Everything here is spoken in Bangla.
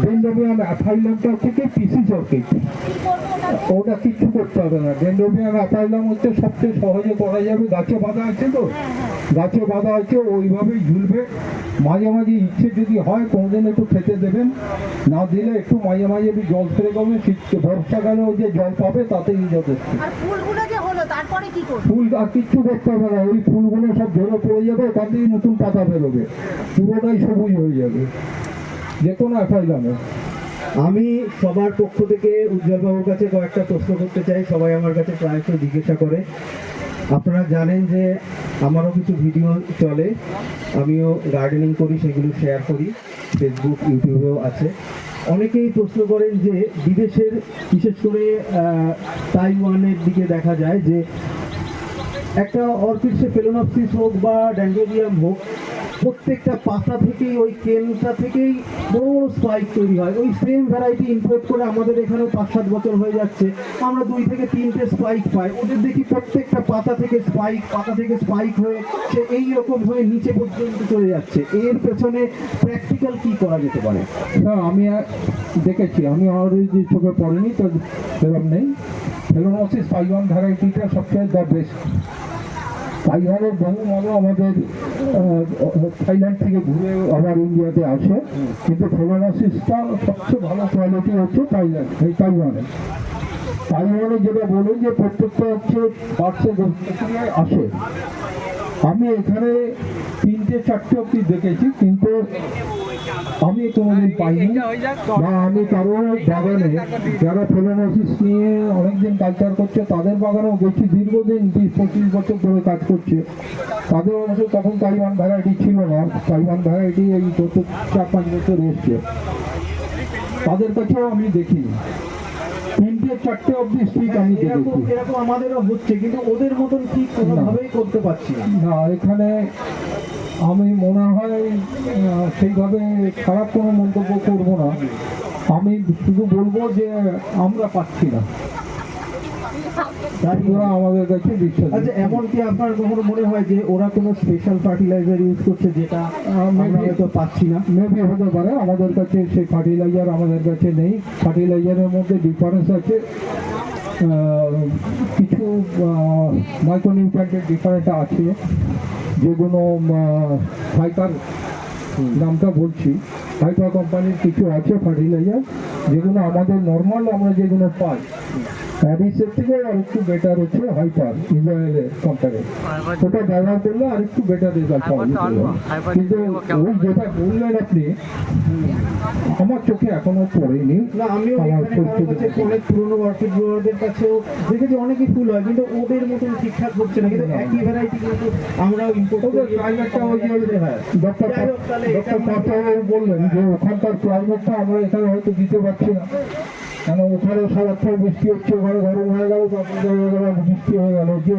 ডেন্ড্রোবিয়াম অ্যাথাইলামটা থেকে পিসিস অর্কিড, ওটা কিচ্ছু করতে হবে না। ডেন্ড্রোবিয়াম অ্যাথাইলাম হচ্ছে সবচেয়ে সহজে করা যাবে। গাছে বাঁধা আছে তো, গাছে বাঁধা আছে, ওইভাবেই ঝুলবে। মাঝে মাঝে ইচ্ছে যদি হয় কোনোদিন একটু খেতে দেবেন, না দিলে একটু মাঝে মাঝে জল স্প্রে করবেন। শীতকে বর্ষাকালেও যে জল পাবে তাতেই যথেষ্ট। ফুল আর কিচ্ছু করতে হবে না, ওই ফুলগুলো সব ঝরে পড়ে যাবে, ওখান থেকে নতুন পাতা বেরোবে, পুরোটাই সবুজ হয়ে যাবে যে কোনো অ্যাথাইলামে। আমি সবার পক্ষ থেকে উজ্জ্বলবাবুর কাছে কয়েকটা প্রশ্ন করতে চাই। সবাই আমার কাছে প্রায়শই জিজ্ঞাসা করে। আপনারা জানেন যে আমারও কিছু ভিডিও চলে, আমিও গার্ডেনিং করি, সেগুলো শেয়ার করি, ফেসবুক ইউটিউবেও আছে। অনেকেই প্রশ্ন করেন যে বিদেশের, বিশেষ করে তাইওয়ানের দিকে দেখা যায় যে একটা অর্কিড, সে ফেলোনপসিস হোক বা ড্যান্ড্রোবিয়াম হোক, প্রত্যেকটা পাতা থেকেই, ওই কেনটা থেকেই বড় বড় স্পাইক তৈরি হয়। ওই সেম ভ্যারাইটি ইম্পোর্ট করে আমাদের এখানেও 5-7 বছর হয়ে যাচ্ছে, আমরা 2 থেকে 3টে স্পাইক পাই। ওদের দেখি প্রত্যেকটা পাতা থেকে স্পাইক হয়ে সে এইরকম হয়ে নিচে পর্যন্ত চলে যাচ্ছে। এর পেছনে প্র্যাকটিক্যাল কি করা যেতে পারে? হ্যাঁ, আমি দেখেছি, আমি অলরেডি চোখে পড়েনি তো সেরকম নেই। ফেলোনপসিস তাইওয়ান ভ্যারাইটিটা সবচেয়ে দ্য বেস্ট। তাইওয়ানের বহু মানুষ আমাদের থাইল্যান্ড থেকে ঘুরে আবার ইন্ডিয়াতে আসে, কিন্তু ফেলোনপসিসটা সবচেয়ে ভালো কোয়ালিটি হচ্ছে তাইওয়ানে যেটা বলেন যে প্রত্যেকটা হচ্ছে বার্ষে আসে। আমি এখানে 3-4টে অব্দি দেখেছি, কিন্তু আমি কোনোদিন পাইনি। বা আমি কারো বাগানে যারা ফেলোনপসিস নিয়ে অনেকদিন কালচার করছে তাদের বাগানেও গেছি, দীর্ঘদিন 20-25 বছর ধরে কাজ করছে। তাদের অবশ্য তখন তাইওয়ান ভ্যারাইটি ছিল না, তাইওয়ান ভ্যারাইটি এই 4-5 বছর এসছে, তাদের কাছেও আমি দেখিনি। 3-4টে অব্দি স্টিক আমি দেখেছি। এরকম আমাদেরও হচ্ছে, কিন্তু ওদের মতন ঠিক কোনোভাবেই করতে পারছি না। এখানে আমি মনে হয় সেইভাবে খারাপ কোনো মন্তব্য করব না, আমি শুধু বলবো যে আমরা পাচ্ছি না, ওরা আমাদের কাছে বিশ্বাস। আচ্ছা, এমন কি আপনার কখনো মনে হয় যে ওরা কোনো স্পেশাল ফার্টিলাইজার ইউজ করছে যেটা আমরা হয়তো পাচ্ছি না? মেবি হতে পারে, আমাদের কাছে সেই ফার্টিলাইজার আমাদের কাছে নেই। ফার্টিলাইজারের মধ্যে ডিফারেন্স আছে, কিছু মাইক্রোনিউট্রিয়েন্টের ডিফারেন্ট আছে, যেগুলো ফাইটার নামটা বলছি, ফাইটার কোম্পানির কিছু আছে ফার্টিলাইজার, যেগুলো আমাদের নর্মাল আমরা যেগুলো পাই প্যারিসের থেকে আর একটু বেটার হচ্ছে হাইপার, ইসরায়েলের কোম্পানি। ওটা ব্যবহার করলে আর একটু বেটার রেজাল্ট পাওয়া যেতে পারে। কিন্তু ওই যেটা বললেন আপনি, আমার চোখে এখনো পড়েনি। না, আমিও অনেক পুরোনো অর্কিড গ্রোয়ারদের কাছেও দেখেছি, অনেকই ফুল হয়, কিন্তু ওদের মতন ঠিকঠাক হচ্ছে না। কিন্তু একই ভ্যারাইটি কিন্তু আমরাও ইম্পোর্ট করে ক্লাইমেটটা ডক্টর বললেন যে ওখানকার ক্লাইমেটটা আমরা এখানে হয়তো দিতে পারছি না, কেন ওখানে সারাক্ষণ বৃষ্টি হচ্ছে, ওখানে গরম হয়ে গেল, তারপরে বৃষ্টি হয়ে গেল, যে